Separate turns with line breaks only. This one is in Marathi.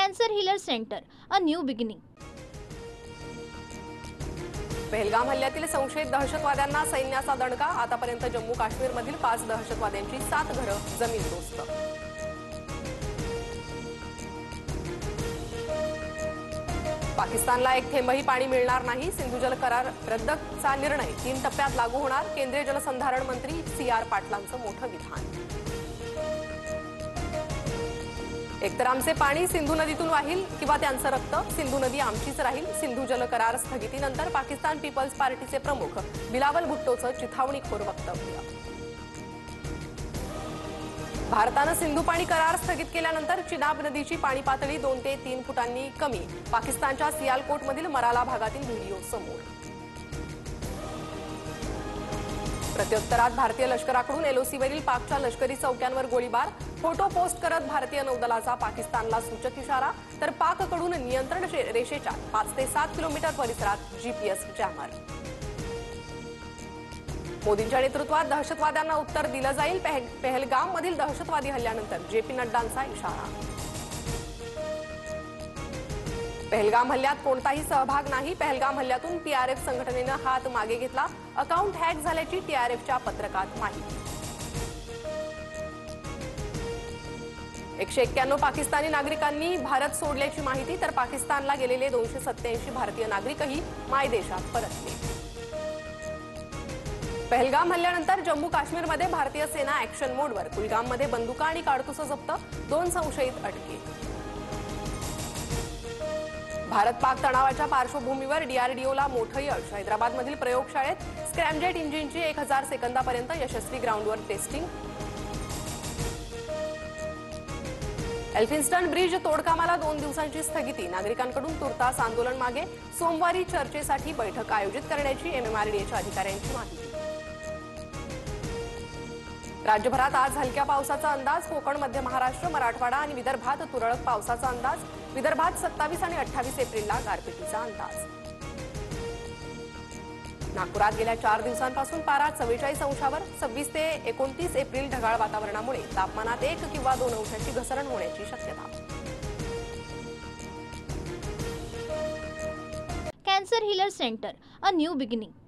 Cancer healer centre, a new beginning.
Pahalgam हल्ल्यातील संशयित दहशतवाद्यांना सैन्याचा दणका. आतापर्यंत जम्मू काश्मीरमधील 5 दहशतवाद्यांची 7 घरं जमीनदोस्त. पाकिस्तानला एक थेंबही पाणी मिळणार नाही. सिंधू जल करार रद्दचा निर्णय 3 टप्प्यात लागू होणार. केंद्रीय जलसंधारण मंत्री CR पाटलांचं मोठं विधान. एकतर आमचे पाणी सिंधू नदीतून वाहील किंवा त्यांचं रक्त. सिंधू नदी आमचीच राहील. सिंधू जल करार स्थगितीनंतर पाकिस्तान पीपल्स पार्टीचे प्रमुख बिलावल भुट्टोचं चिथावणीखोर वक्तव्य. भारतानं सिंधू पाणी करार स्थगित केल्यानंतर चिनाब नदीची पाणी पातळी 2 ते 3 फुटांनी कमी. पाकिस्तानच्या सियालकोटमधील मराला भागातील व्हिडिओ समोर. प्रत्युत्तरात भारतीय लष्कराकडून LOCवरील पाकच्या लष्करी चौक्यांवर गोळीबार. फोटो पोस्ट करत भारतीय नौदलाचा पाकिस्तानला सूचक इशारा. तर पाककडून नियंत्रण रेषेच्या 5 ते 7 किलोमीटर परिसरात GPS जॅमर. मोदींच्या नेतृत्वात दहशतवाद्यांना उत्तर दिलं जाईल. पहलगाममधील दहशतवादी हल्ल्यानंतर JP नड्डांचा इशारा. पहलगाम हल्ल्यात कोणताही सहभाग नाही. पहलगाम हल्ल्यातून TRF संघटनेनं हात मागे घेतला. अकाउंट हॅक झाल्याची TRFच्या पत्रकात माहिती. 191 पाकिस्तानी नागरिकांनी भारत सोडल्याची माहिती. तर पाकिस्तानला गेलेले 287 भारतीय नागरिकही मायदेशात परतले. पहलगाम हल्ल्यानंतर जम्मू काश्मीरमध्ये भारतीय सेना ऍक्शन मोडवर. कुलगाममध्ये बंदुका आणि काडतुसं जप्त. 2 संशयित अटकेत. भारत पाक तणावाच्या पार्श्वभूमीवर DRDOला मोठं यश. हैदराबादमधील प्रयोगशाळेत स्क्रॅमजेट इंजिनची 1000 सेकंदापर्यंत यशस्वी ग्राउंडवर टेस्टिंग. एल्फिन्स्टन ब्रिज तोडकामाला 2 दिवसांची स्थगिती. नागरिकांकडून तुर्तास आंदोलन मागे. सोमवारी चर्चेसाठी बैठक आयोजित करण्याची MMRDAच्या अधिकाऱ्यांची माहिती. राज्यभरात आज हलक्या पावसाचा अंदाज. कोकण, मध्य महाराष्ट्र, मराठवाडा आणि विदर्भात तुरळक पावसाचा अंदाज. विदर्भात 27 आणि 28 एप्रिलला गारपिटीचा अंदाज. नागपुरात गेल्या 4 दिवसांपासून पारा 44 अंशावर. 26 ते 29 एप्रिल ढगाळ वातावरणामुळे तापमानात 1 किंवा 2 अंशाची घसरण होण्याची शक्यता.
Cancer healer centre, a new beginning.